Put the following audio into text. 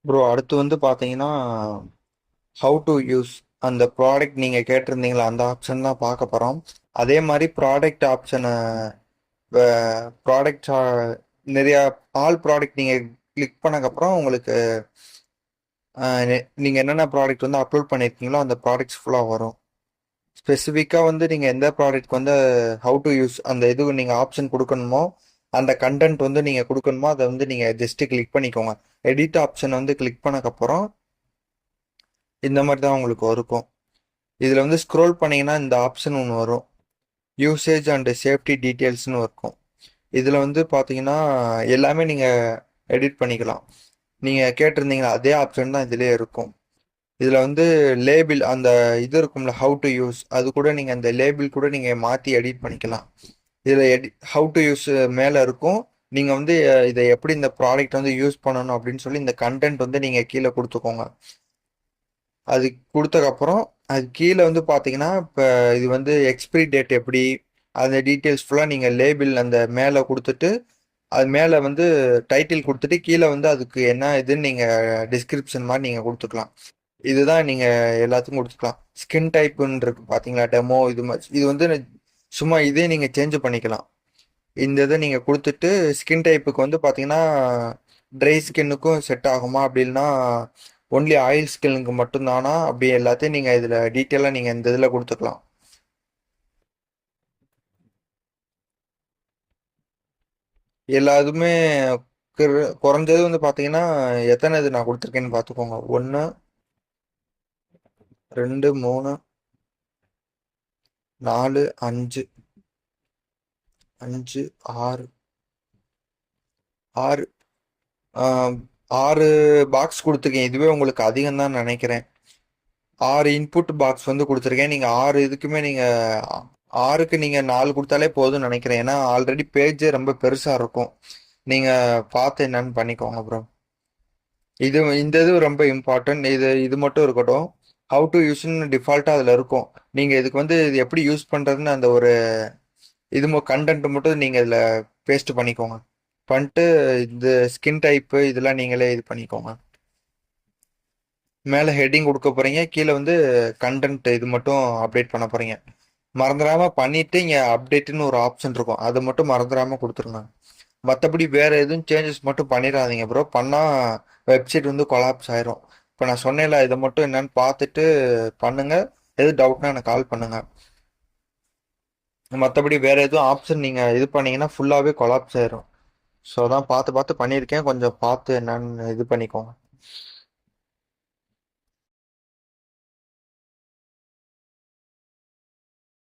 Bro அடுத்து வந்து பார்த்தீங்கன்னா ஹவு டு யூஸ் அந்த ப்ராடக்ட் நீங்கள் கேட்டிருந்தீங்களா அந்த ஆப்ஷன் தான் பார்க்க போகிறோம். அதே மாதிரி ப்ராடக்ட் ஆப்ஷனை ப்ராடக்ட் நிறையா ஆல் ப்ராடக்ட் நீங்கள் கிளிக் பண்ணக்கப்புறம் உங்களுக்கு நீங்கள் என்னென்ன ப்ராடக்ட் வந்து அப்லோட் பண்ணியிருக்கீங்களோ அந்த ப்ராடக்ட்ஸ் ஃபுல்லாக வரும். ஸ்பெசிஃபிக்காக வந்து நீங்கள் எந்த ப்ராடக்ட் வந்து ஹவு டு யூஸ் அந்த இது நீங்கள் ஆப்ஷன் கொடுக்கணுமோ அந்த கண்டென்ட் வந்து நீங்கள் கொடுக்கணுமோ அதை வந்து நீங்கள் ஜஸ்ட்டு கிளிக் பண்ணிக்கோங்க. எடிட் ஆப்ஷன் வந்து கிளிக் பண்ணக்கப்புறம் இந்த மாதிரி தான் உங்களுக்கு இருக்கும். இதில் வந்து ஸ்க்ரோல் பண்ணீங்கன்னா இந்த ஆப்ஷன் ஒன்று வரும், யூசேஜ் அண்ட் சேஃப்டி டீட்டெயில்ஸ்னு இருக்கும். இதில் வந்து பார்த்தீங்கன்னா எல்லாமே நீங்கள் எடிட் பண்ணிக்கலாம். நீங்கள் கேட்டிருந்தீங்களா அதே ஆப்ஷன் தான் இதிலே இருக்கும். இதில் வந்து லேபிள் அந்த இது இருக்கும்ல ஹவு டு யூஸ் அது கூட நீங்கள் அந்த லேபிள் கூட நீங்கள் மாற்றி எடிட் பண்ணிக்கலாம். இதில் ஹவு டு யூஸ் மேலே இருக்கும். நீங்கள் வந்து இதை எப்படி இந்த ப்ராடக்ட் வந்து யூஸ் பண்ணணும் அப்படின்னு சொல்லி இந்த கண்டென்ட் வந்து நீங்கள் கீழே கொடுத்துக்கோங்க. அது கொடுத்தக்கப்புறம் அது கீழே வந்து பார்த்தீங்கன்னா இப்போ இது வந்து எக்ஸ்பிரி டேட் எப்படி அந்த டீட்டெயில்ஸ் ஃபுல்லாக நீங்கள் லேபிள் அந்த மேலே கொடுத்துட்டு அது மேலே வந்து டைட்டில் கொடுத்துட்டு கீழே வந்து அதுக்கு என்ன இதுன்னு நீங்கள் டிஸ்கிரிப்ஷன் மாதிரி நீங்கள் கொடுத்துக்கலாம். இதுதான் நீங்கள் எல்லாத்துக்கும் கொடுத்துக்கலாம். ஸ்கின் டைப்புன்னு இருக்கு பார்த்தீங்களா, டெமோ இது மாதிரி இது வந்து சும்மா இதே நீங்கள் சேஞ்ச் பண்ணிக்கலாம். இந்த இதை நீங்கள் கொடுத்துட்டு ஸ்கின் டைப்புக்கு வந்து பார்த்தீங்கன்னா ட்ரை ஸ்கின்னுக்கும் செட் ஆகுமா அப்படி இல்லைன்னா ஒன்லி ஆயில் ஸ்கின்னுக்கு மட்டும்தானா அப்படி எல்லாத்தையும் நீங்கள் இதில் டீட்டெயிலாக நீங்கள் இந்த இதில் கொடுத்துக்கலாம். எல்லா இதுவுமே குறைஞ்சது வந்து பார்த்தீங்கன்னா எத்தனை இது நான் கொடுத்துருக்கேன்னு பார்த்துக்கோங்க. 1 2 3 4 5 5 6 6 6 பாக்ஸ் கொடுத்துருக்கேன். இதுவே உங்களுக்கு அதிகம் தான் நினைக்கிறேன். 6 இன்புட் பாக்ஸ் வந்து கொடுத்துருக்கேன். நீங்கள் 6 இதுக்குமே நீங்கள் 6க்கு நீங்கள் 4 கொடுத்தாலே போதும்னு நினைக்கிறேன். ஏன்னா ஆல்ரெடி பேஜே ரொம்ப பெருசாக இருக்கும். நீங்கள் பார்த்து என்னன்னு பண்ணிக்கோங்க ப்ரோ. இந்த இது ரொம்ப இம்பார்ட்டன்ட். இது மட்டும் இருக்கட்டும். ஹவு டு யூஸ்ன்னு டிஃபால்ட்டாக அதில் இருக்கும். நீங்கள் இதுக்கு வந்து இது எப்படி யூஸ் பண்ணுறதுன்னு அந்த ஒரு இது கண்டென்ட் மட்டும் நீங்கள் இதில் பேஸ்ட் பண்ணிக்கோங்க. பண்ணிட்டு இந்த ஸ்கின் டைப்பு இதெல்லாம் நீங்களே இது பண்ணிக்கோங்க. மேலே ஹெட்டிங் கொடுக்க போகிறீங்க, கீழே வந்து கண்டென்ட் இது மட்டும் அப்டேட் பண்ண போகிறீங்க. மறந்துடாமல் பண்ணிவிட்டு இங்கே அப்டேட்டுன்னு ஒரு ஆப்ஷன் இருக்கும், அதை மட்டும் மறந்துடாமல் கொடுத்துருங்க. மற்றபடி வேறு எதுவும் சேஞ்சஸ் மட்டும் பண்ணிடாதீங்க ப்ரோ. பண்ணால் வெப்சைட் வந்து கொலாப்ஸ் ஆயிரும். இப்போ நான் சொன்னேன்ல இதை மட்டும் என்னன்னு பார்த்துட்டு பண்ணுங்கள். எது டவுட்னா எனக்கு கால் பண்ணுங்கள். மற்றபடி வேறு எதுவும் ஆப்ஷன் நீங்கள் இது பண்ணீங்கன்னா ஃபுல்லாகவே கொலாப்ஸ் ஆயிரும். ஸோ அதான் பார்த்து பார்த்து பண்ணியிருக்கேன். கொஞ்சம் பார்த்து என்னன்னு இது பண்ணிக்கோங்க.